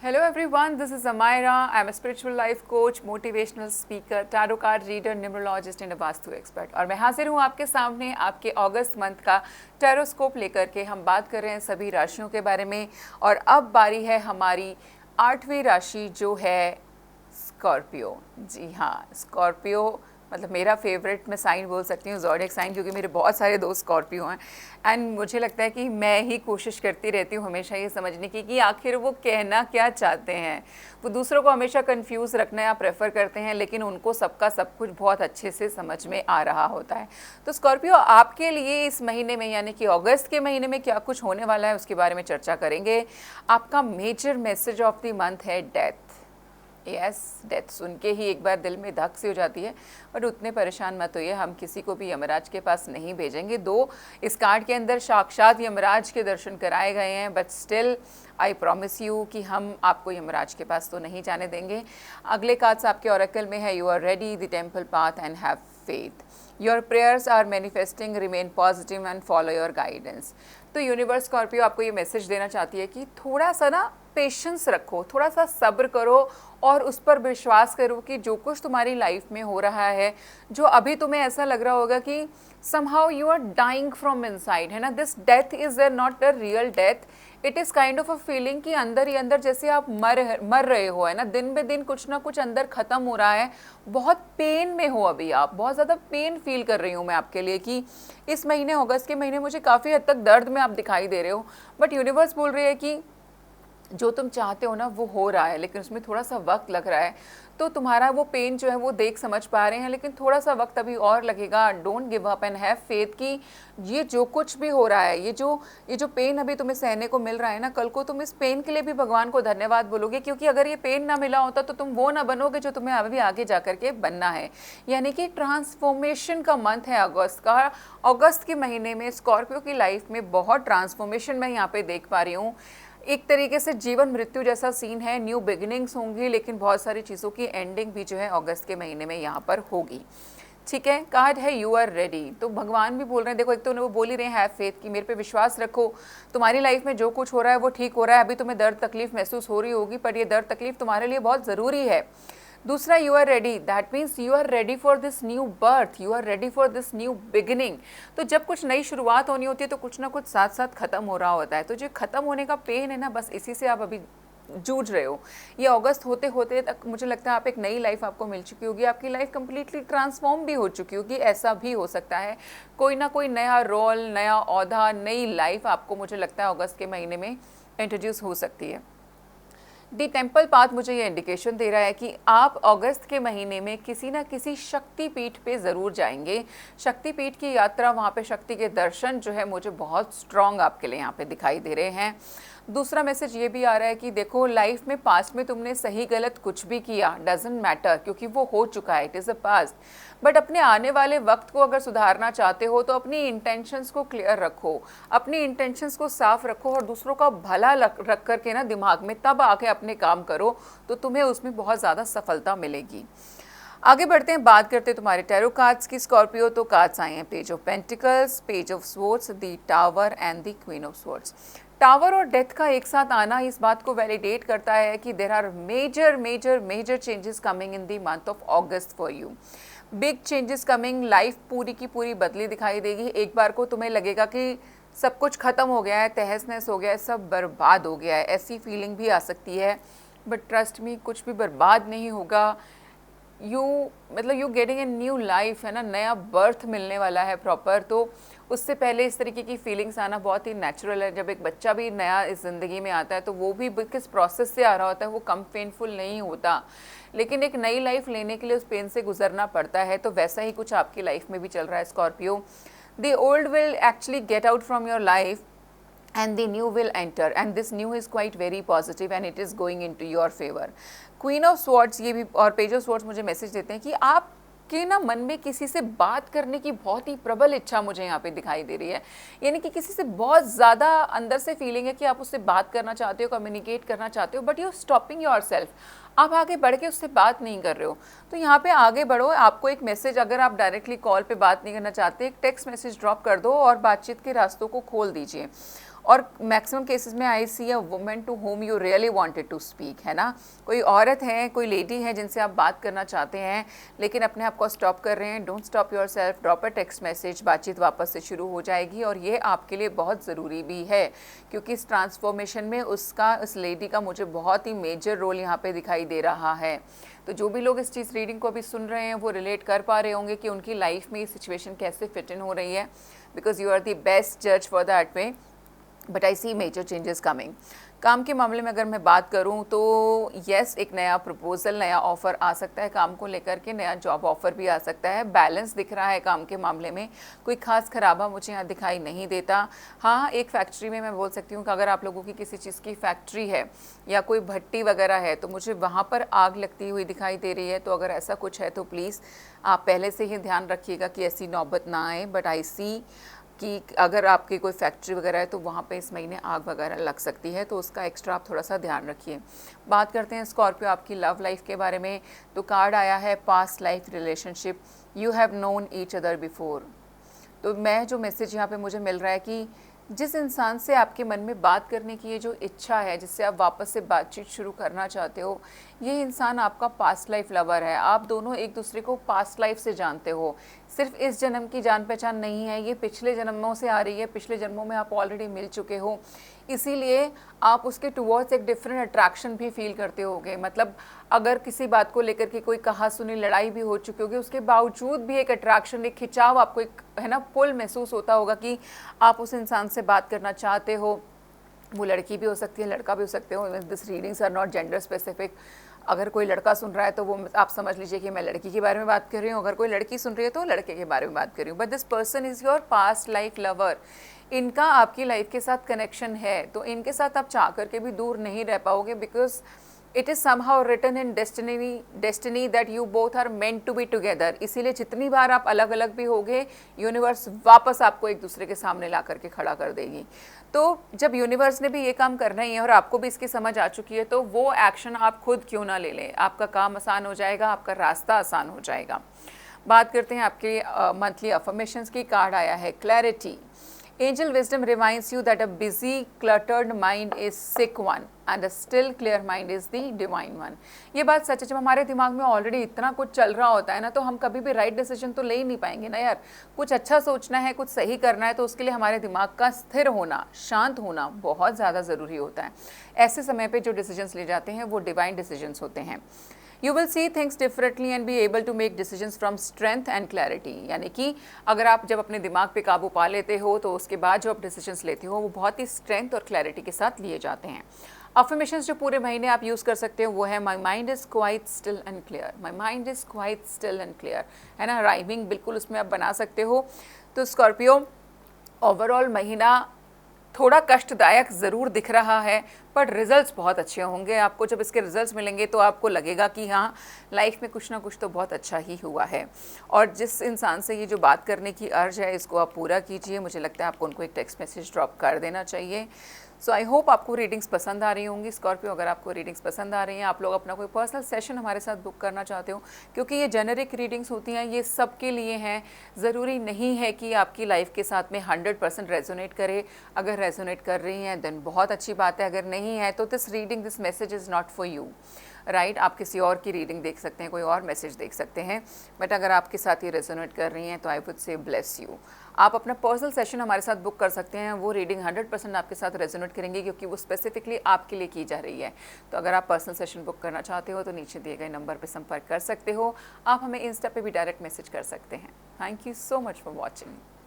Hello everyone, this is Amira. I'm a spiritual life coach, motivational speaker, tarot card reader, numerologist and a vastu expert. और मैं हाजिर हूँ आपके सामने आपके अगस्त मंथ का टेरोस्कोप लेकर के। हम बात कर रहे हैं सभी राशियों के बारे में और अब बारी है हमारी 8वीं राशि जो है स्कॉर्पियो। जी हाँ, स्कॉर्पियो मतलब मेरा फेवरेट मैं साइन बोल सकती हूँ, ज़ोडिएक साइन, क्योंकि मेरे बहुत सारे दोस्त स्कॉर्पियो हैं एंड मुझे लगता है कि मैं ही कोशिश करती रहती हूँ हमेशा ये समझने की कि आखिर वो कहना क्या चाहते हैं। वो दूसरों को हमेशा कंफ्यूज रखना या प्रेफर करते हैं, लेकिन उनको सबका सब कुछ बहुत अच्छे से समझ में आ रहा होता है। तो स्कॉर्पियो, आपके लिए इस महीने में यानी कि अगस्त के महीने में क्या कुछ होने वाला है उसके बारे में चर्चा करेंगे। आपका major message of the month है डेथ। यस, डेथ सुन के ही एक बार दिल में धक सी हो जाती है, बट उतने परेशान मत होइए, हम किसी को भी यमराज के पास नहीं भेजेंगे। दो इस कार्ड के अंदर साक्षात यमराज के दर्शन कराए गए हैं, but still I promise you कि हम आपको यमराज के पास तो नहीं जाने देंगे। अगले कार्ड्स आपके ऑरेकल में है, you are ready, the temple path and have faith, your prayers are manifesting, remain positive and follow your guidance. तो यूनिवर्स स्कॉर्पियो आपको ये मैसेज देना चाहती है कि थोड़ा सा ना पेशेंस रखो, थोड़ा सा सब्र करो और उस पर विश्वास करो कि जो कुछ तुम्हारी लाइफ में हो रहा है, जो अभी तुम्हें ऐसा लग रहा होगा कि somehow you are dying from inside, है ना, this death is not a real death, it is kind of a feeling कि अंदर ही अंदर जैसे आप मर रहे हो, है ना, दिन बे दिन कुछ ना कुछ अंदर ख़त्म हो रहा है, बहुत पेन में हो अभी आप, बहुत ज़्यादा पेन फील कर रही हूँ मैं आपके लिए कि इस महीने अगस्त के महीने मुझे काफ़ी हद तक दर्द में आप दिखाई दे रहे हो। बट यूनिवर्स बोल रही है कि जो तुम चाहते हो ना वो हो रहा है, लेकिन उसमें थोड़ा सा वक्त लग रहा है। तो तुम्हारा वो पेन जो है वो देख समझ पा रहे हैं, लेकिन थोड़ा सा वक्त अभी और लगेगा। Don't give up and have faith कि ये जो कुछ भी हो रहा है, ये जो पेन अभी तुम्हें सहने को मिल रहा है ना, कल को तुम इस पेन के लिए भी भगवान को धन्यवाद बोलोगे, क्योंकि अगर ये पेन ना मिला होता तो तुम वो ना बनोगे जो तुम्हें अभी आगे जा करके बनना है। यानी कि ट्रांसफॉर्मेशन का मंथ है अगस्त का। अगस्त के महीने में स्कॉर्पियो की लाइफ में बहुत ट्रांसफॉर्मेशन मैं यहाँ पे देख पा रही हूँ। एक तरीके से जीवन मृत्यु जैसा सीन है, न्यू बिगिनिंग्स होंगी, लेकिन बहुत सारी चीज़ों की एंडिंग भी जो है अगस्त के महीने में यहाँ पर होगी। ठीक है, कार्ड है यू आर रेडी। तो भगवान भी बोल रहे हैं, देखो एक तो वो बोल ही रहे हैं हैव फेथ कि मेरे पे विश्वास रखो, तुम्हारी लाइफ में जो कुछ हो रहा है वो ठीक हो रहा है। अभी तुम्हें दर्द तकलीफ महसूस हो रही होगी, पर ये दर्द तकलीफ तुम्हारे लिए बहुत ज़रूरी है। दूसरा, you are ready, that means you are ready for this new birth, you are ready for this new beginning. तो जब कुछ नई शुरुआत होनी होती है तो कुछ ना कुछ साथ साथ ख़त्म हो रहा होता है। तो जो ख़त्म होने का पेन है ना, बस इसी से आप अभी जूझ रहे हो। ये अगस्त होते होते तक मुझे लगता है आप एक नई लाइफ आपको मिल चुकी होगी, आपकी लाइफ कम्प्लीटली ट्रांसफॉर्म भी हो चुकी होगी। ऐसा भी हो सकता है कोई ना कोई नया रोल, नया ओहदा, नई लाइफ आपको मुझे लगता है अगस्त के महीने में इंट्रोड्यूस हो सकती है। दी टेम्पल पाथ मुझे ये इंडिकेशन दे रहा है कि आप अगस्त के महीने में किसी ना किसी शक्तिपीठ पे ज़रूर जाएंगे। शक्तिपीठ की यात्रा, वहाँ पे शक्ति के दर्शन जो है मुझे बहुत स्ट्रॉन्ग आपके लिए यहाँ पे दिखाई दे रहे हैं। दूसरा मैसेज ये भी आ रहा है कि देखो लाइफ में पास्ट में तुमने सही गलत कुछ भी किया, डजेंट मैटर, क्योंकि वो हो चुका है, it is a past. But अपने आने वाले वक्त को अगर सुधारना चाहते हो तो अपनी इंटेंशंस को क्लियर रखो, अपनी इंटेंशंस को साफ रखो और दूसरों का भला रख करके ना दिमाग में, तब आके अपने काम करो तो तुम्हें उसमें बहुत ज़्यादा सफलता मिलेगी। आगे बढ़ते हैं, बात करते हैं तुम्हारे टैरो कार्ड्स की स्कॉर्पियो। तो कार्ड्स आए हैं page of pentacles, page of swords, the tower and the queen of swords. Tower और डेथ का एक साथ आना इस बात को वैलिडेट करता है कि there are major major major changes coming in the month of August for you. Big changes coming, life पूरी की पूरी बदली दिखाई देगी। एक बार को तुम्हें लगेगा कि सब कुछ ख़त्म हो गया है, तहस नहस हो गया है, सब बर्बाद हो गया है, ऐसी फीलिंग भी आ सकती है। बट ट्रस्ट मी, कुछ भी बर्बाद नहीं होगा। You getting a new life, है ना, नया बर्थ मिलने वाला है प्रॉपर। तो उससे पहले इस तरीके की फीलिंग्स आना बहुत ही नेचुरल है। जब एक बच्चा भी नया इस ज़िंदगी में आता है तो वो भी किस प्रोसेस से आ रहा होता है, वो कम पेनफुल नहीं होता, लेकिन एक नई लाइफ लेने के लिए उस पेन से गुजरना पड़ता है। तो वैसा ही कुछ आपकी लाइफ में भी चल रहा है Scorpio. The old will actually get out from your life and the new will enter, and this new is quite very positive and it is going into your favor. Queen of Swords ये भी और Page of Swords मुझे message देते हैं कि आप कि ना मन में किसी से बात करने की बहुत ही प्रबल इच्छा मुझे यहाँ पे दिखाई दे रही है। यानी कि किसी से बहुत ज़्यादा अंदर से फीलिंग है कि आप उससे बात करना चाहते हो, कम्युनिकेट करना चाहते हो, बट यू स्टॉपिंग योरसेल्फ, आप आगे बढ़ के उससे बात नहीं कर रहे हो। तो यहाँ पे आगे बढ़ो। आपको एक मैसेज, अगर आप डायरेक्टली कॉल पे बात नहीं करना चाहते, एक टेक्स्ट मैसेज ड्रॉप कर दो और बातचीत के रास्तों को खोल दीजिए। और मैक्सिमम केसेस में I see a woman to whom you really wanted to speak, है ना, कोई औरत है, कोई लेडी है जिनसे आप बात करना चाहते हैं लेकिन अपने आप को स्टॉप कर रहे हैं। Don't stop your self, drop a text message, बातचीत वापस से शुरू हो जाएगी और ये आपके लिए बहुत ज़रूरी भी है क्योंकि इस ट्रांसफॉर्मेशन में उस लेडी का मुझे बहुत ही मेजर रोल यहाँ पे दिखाई दे रहा है। तो जो भी लोग इस चीज़ रीडिंग को अभी सुन रहे हैं वो रिलेट कर पा रहे होंगे कि उनकी लाइफ में ये सिचुएशन कैसे फिट इन हो रही है, because you are the best जज for that way, but I see major changes coming. काम के मामले में अगर मैं बात करूं तो येस, एक नया प्रपोजल, नया ऑफ़र आ सकता है काम को लेकर के, नया जॉब ऑफ़र भी आ सकता है। बैलेंस दिख रहा है काम के मामले में, कोई खास खराबा मुझे यहाँ दिखाई नहीं देता। हाँ, एक फैक्ट्री में मैं बोल सकती हूँ कि अगर आप लोगों की किसी चीज़ की फैक्ट्री है या कोई भट्टी वगैरह है तो मुझे वहाँ पर आग लगती हुई दिखाई दे रही है। तो अगर ऐसा कुछ है तो प्लीज़ आप पहले से ही ध्यान रखिएगा कि ऐसी नौबत ना आए। बट आई सी कि अगर आपकी कोई फैक्ट्री वगैरह है तो वहाँ पे इस महीने आग वगैरह लग सकती है, तो उसका एक्स्ट्रा आप थोड़ा सा ध्यान रखिए। बात करते हैं स्कॉर्पियो आपकी लव लाइफ के बारे में। तो कार्ड आया है past life relationship, you have known each other before. तो मैं जो मैसेज यहाँ पे मुझे मिल रहा है कि जिस इंसान से आपके मन में बात करने की ये जो इच्छा है, जिससे आप वापस से बातचीत शुरू करना चाहते हो, ये इंसान आपका पास्ट लाइफ लवर है। आप दोनों एक दूसरे को पास्ट लाइफ से जानते हो, सिर्फ इस जन्म की जान पहचान नहीं है, ये पिछले जन्मों से आ रही है। पिछले जन्मों में आप ऑलरेडी मिल चुके हो, इसीलिए आप उसके टुवर्ड्स एक डिफरेंट अट्रैक्शन भी फील करते होगे। मतलब अगर किसी बात को लेकर के कोई कहा सुनी लड़ाई भी हो चुकी होगी, उसके बावजूद भी एक अट्रैक्शन, एक खिंचाव, आपको एक, है ना, पुल महसूस होता होगा कि आप उस इंसान से बात करना चाहते हो। वो लड़की भी हो सकती है, लड़का भी हो सकते हो। This readings are not gender specific. अगर कोई लड़का सुन रहा है तो वो आप समझ लीजिए कि मैं लड़की के बारे में बात कर रही हूँ, अगर कोई लड़की सुन रही है तो लड़के के बारे में बात कर रही हूँ। But this person is your past life lover. इनका आपकी लाइफ के साथ कनेक्शन है, तो इनके साथ आप चाह करके भी दूर नहीं रह पाओगे, because it is somehow written in destiny that you both are meant to be together. इसीलिए जितनी बार आप अलग अलग भी होगे, यूनिवर्स वापस आपको एक दूसरे के सामने ला करके खड़ा कर देगी। तो जब यूनिवर्स ने भी ये काम करना ही है और आपको भी इसकी समझ आ चुकी है, तो वो एक्शन आप खुद क्यों ना ले लें। आपका काम आसान हो जाएगा, आपका रास्ता आसान हो जाएगा। बात करते हैं आपके मंथली अफर्मेशंस की। कार्ड आया है clarity. Angel wisdom reminds you that a busy, cluttered mind is sick one and a still clear mind is the divine one. ये बात सच है। जब हमारे दिमाग में ऑलरेडी इतना कुछ चल रहा होता है ना, तो हम कभी भी राइट डिसीजन तो ले ही नहीं पाएंगे ना यार। कुछ अच्छा सोचना है, कुछ सही करना है, तो उसके लिए हमारे दिमाग का स्थिर होना, शांत होना बहुत ज़्यादा ज़रूरी होता है। ऐसे समय पे जो डिसीजंस ले जाते हैं वो डिवाइन डिसीजंस होते हैं। You will see things differently and be able to make decisions from strength and clarity. यानी कि अगर आप जब अपने दिमाग पे काबू पा लेते हो तो उसके बाद जो आप डिसीजंस लेते हो वो बहुत ही स्ट्रेंथ और क्लैरिटी के साथ लिए जाते हैं। अफर्मेशंस जो पूरे महीने आप यूज़ कर सकते हो वो है my mind is quite still and clear. My mind is quite still and clear, है ना, राइमिंग बिल्कुल उसमें आप बना सकते हो। तो स्कॉर्पियो, ओवरऑल महीना थोड़ा कष्टदायक ज़रूर दिख रहा है, पर रिजल्ट्स बहुत अच्छे होंगे। आपको जब इसके रिजल्ट्स मिलेंगे तो आपको लगेगा कि हाँ, लाइफ में कुछ ना कुछ तो बहुत अच्छा ही हुआ है। और जिस इंसान से ये जो बात करने की अर्ज है, इसको आप पूरा कीजिए। मुझे लगता है आपको उनको एक टेक्स्ट मैसेज ड्रॉप कर देना चाहिए। सो आई होप आपको रीडिंग्स पसंद आ रही होंगी। स्कॉर्पियो, अगर आपको रीडिंग्स पसंद आ रही हैं, आप लोग अपना कोई पर्सनल सेशन हमारे साथ बुक करना चाहते हो, क्योंकि ये जेनरिक रीडिंग्स होती हैं, ये सबके लिए हैं। ज़रूरी नहीं है कि आपकी लाइफ के साथ में 100% रेजोनेट करे। अगर रेजोनेट कर रही हैं देन बहुत अच्छी बात है, अगर नहीं है तो this reading, this message is not for you, right. आप किसी और की रीडिंग देख सकते हैं, कोई और मैसेज देख सकते हैं, बट अगर आपके साथ ये रेजोनेट कर रही हैं तो I would say bless you. आप अपना पर्सनल सेशन हमारे साथ बुक कर सकते हैं। वो रीडिंग 100% आपके साथ रेजोनेट करेंगे, क्योंकि वो स्पेसिफिकली आपके लिए की जा रही है। तो अगर आप पर्सनल सेशन बुक करना चाहते हो तो नीचे दिए गए नंबर पर संपर्क कर सकते हो। आप हमें इंस्टा पे भी डायरेक्ट मैसेज कर सकते हैं। Thank you so much for watching.